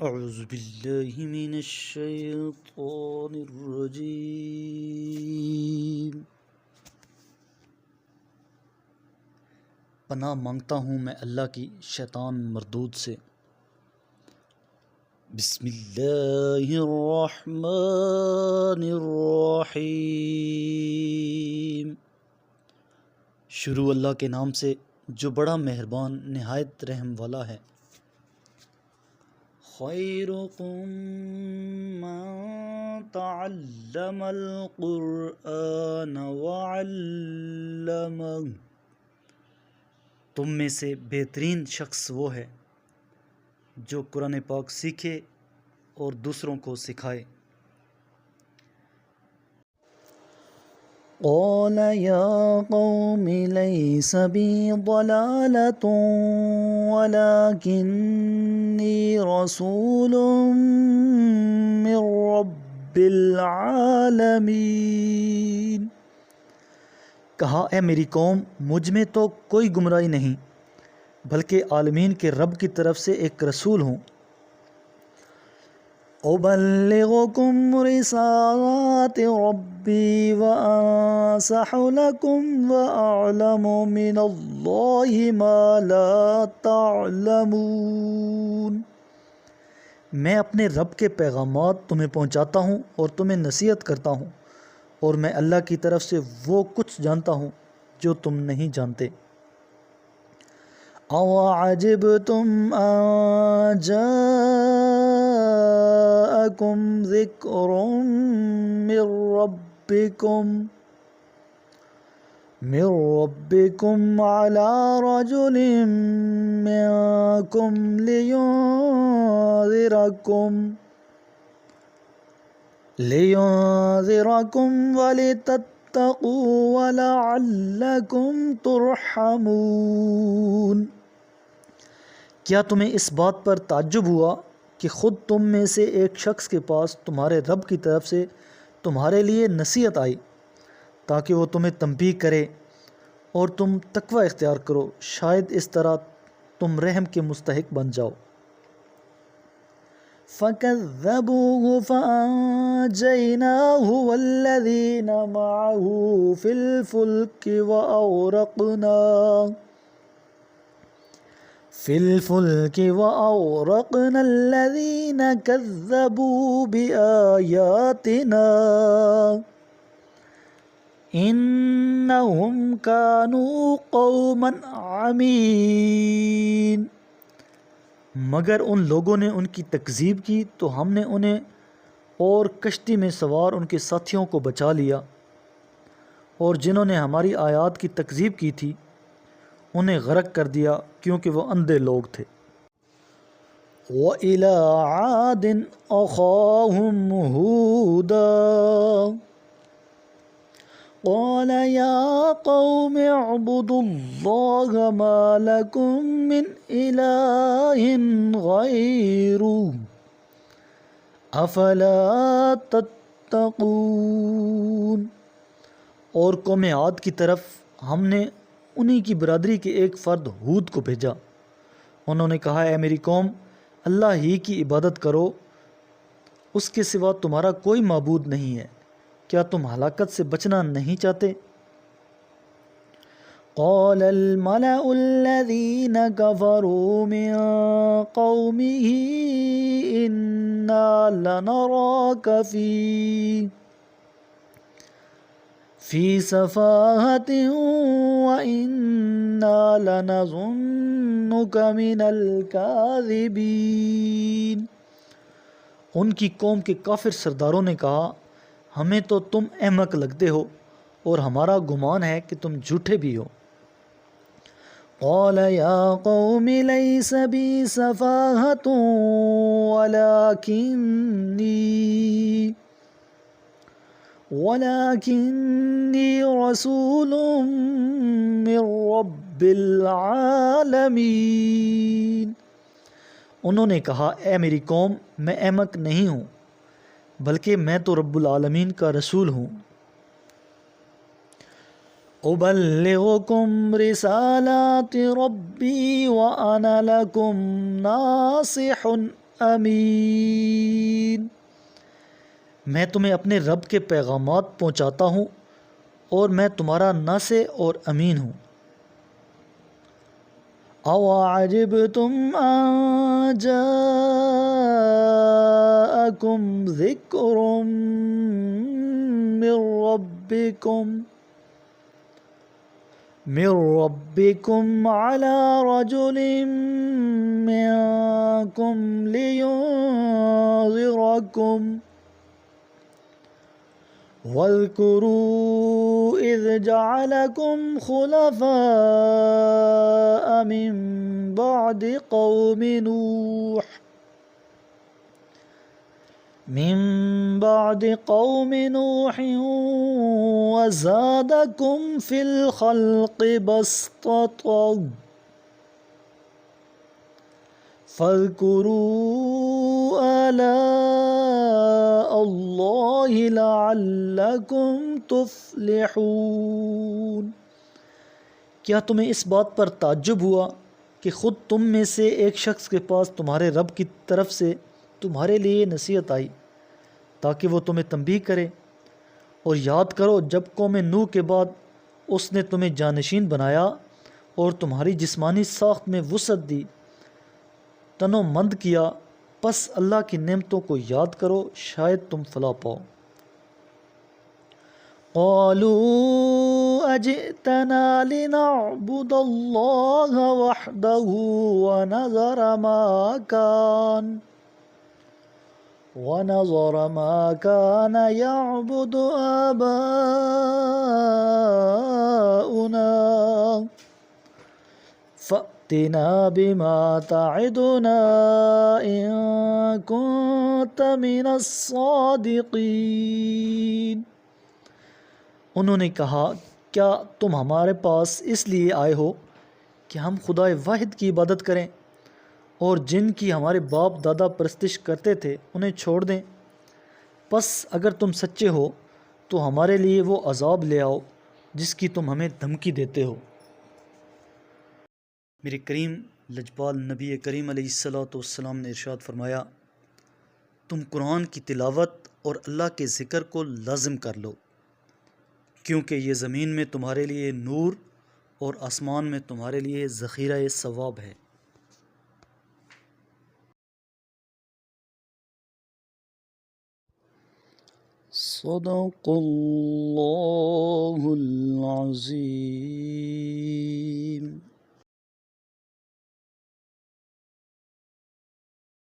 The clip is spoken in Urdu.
اعوذ باللہ من الشیطان الرجیم۔ پناہ مانگتا ہوں میں اللہ کی شیطان مردود سے۔ بسم اللہ الرحمن الرحیم۔ شروع اللہ کے نام سے جو بڑا مہربان نہایت رحم والا ہے۔ خیرکم من تعلم القرآن وعلمہ، تم میں سے بہترین شخص وہ ہے جو قرآن پاک سیکھے اور دوسروں کو سکھائے۔ قال یا قوم لیس بی ضلالۃ ولکنی رسول من رب العالمین۔ کہا اے میری قوم، مجھ میں تو کوئی گمراہی نہیں، بلکہ عالمین کے رب کی طرف سے ایک رسول ہوں۔ ابلغکم رسالات ربی وانصح لکم واعلم من اللہ ما لا تعلمون۔ میں اپنے رب کے پیغامات تمہیں پہنچاتا ہوں اور تمہیں نصیحت کرتا ہوں، اور میں اللہ کی طرف سے وہ کچھ جانتا ہوں جو تم نہیں جانتے۔ اَوَعَجِبْتُمْ أَن جَاءَكُمْ ذِكْرٌ مِّن رَّبِّكُمْ عَلَىٰ رَجُلٍ مِّنكُمْ لِيُنذِرَكُمْ وَلِتَتَّقُوا وَلَعَلَّكُمْ تُرْحَمُونَ۔ کیا تمہیں اس بات پر تعجب ہوا کہ خود تم میں سے ایک شخص کے پاس تمہارے رب کی طرف سے تمہارے لیے نصیحت آئی تاکہ وہ تمہیں تنبیہ کرے اور تم تقوی اختیار کرو، شاید اس طرح تم رحم کے مستحق بن جاؤ۔ فَكَذَّبُوهُ فَأَنجَيْنَاهُ وَالَّذِينَ مَعَهُ فِي الْفُلْكِ وَأَغْرَقْنَا الَّذِينَ كَذَّبُوا بِآيَاتِنَا إِنَّهُمْ كَانُوا قَوْمًا عَمِينَ۔ مگر ان لوگوں نے ان کی تکذیب کی تو ہم نے انہیں اور کشتی میں سوار ان کے ساتھیوں کو بچا لیا، اور جنہوں نے ہماری آیات کی تکذیب کی تھی انہیں غرق کر دیا کیونکہ وہ اندھے لوگ تھے۔ وَإِلَىٰ عَادٍ أَخَاهُمْ هُودًا قَالَ يَا قَوْمِ اعْبُدُوا اللَّهَ مَا لَكُم مِّنْ إِلَٰهٍ غَيْرُهُ أَفَلَا تَتَّقُونَ۔ اور قوم عاد کی طرف ہم نے انہی کی برادری کے ایک فرد ہود کو بھیجا۔ انہوں نے کہا اے میری قوم، اللہ ہی کی عبادت کرو، اس کے سوا تمہارا کوئی معبود نہیں ہے، کیا تم ہلاکت سے بچنا نہیں چاہتے؟ قال الملأ الذين كفروا من قومه إنا لنراك في سفاهة وإنا لنظنك من الكاذبين۔ ان کی قوم کے کافر سرداروں نے کہا ہمیں تو تم احمق لگتے ہو اور ہمارا گمان ہے کہ تم جھوٹے بھی ہو۔ قال یا قوم لیس بی سفاہۃ ولکنی رسول من رب العالمین۔ انہوں نے کہا اے میری قوم، میں احمق نہیں ہوں، بلکہ میں تو رب العالمین کا رسول ہوں۔ أبلغكم رسالات ربي وأنا لكم ناصح امین۔ میں تمہیں اپنے رب کے پیغامات پہنچاتا ہوں اور میں تمہارا ناصح اور امین ہوں۔ اَوَعَجِبْتُمْ أَن جَاءَكُمْ ذِكْرٌ من ربكم على رجل منكم لينذركم واذكروا إذ جعلكم خلفاء من بعد قوم نوح وزادكم في الخلق بسطة فاذكروا آلاء الله لعلكم تفلحون۔ کیا تمہیں اس بات پر تعجب ہوا کہ خود تم میں سے ایک شخص کے پاس تمہارے رب کی طرف سے تمہارے لیے نصیحت آئی تاکہ وہ تمہیں تنبیہ کرے؟ اور یاد کرو جب قوم نوح کے بعد اس نے تمہیں جانشین بنایا اور تمہاری جسمانی ساخت میں وسعت دی، تن و مند کیا، پس اللہ کی نعمتوں کو یاد کرو، شاید تم فلاح پاؤ۔ قالوا اجئتنا لنعبد اللہ وحدہ ونظر ما كان يعبد آباؤنا فأتنا بما تعدنا إن كنت من الصادقين۔ انہوں نے کہا، کیا تم ہمارے پاس اس لیے آئے ہو کہ ہم خدائے واحد کی عبادت کریں اور جن کی ہمارے باپ دادا پرستش کرتے تھے انہیں چھوڑ دیں؟ پس اگر تم سچے ہو تو ہمارے لیے وہ عذاب لے آؤ جس کی تم ہمیں دھمکی دیتے ہو۔ میرے کریم لجپال نبی کریم علیہ الصلوۃ والسلام نے ارشاد فرمایا، تم قرآن کی تلاوت اور اللہ کے ذکر کو لازم کر لو، کیونکہ یہ زمین میں تمہارے لیے نور اور آسمان میں تمہارے لیے ذخیرہ ثواب ہے۔ صدق اللہ العظیم۔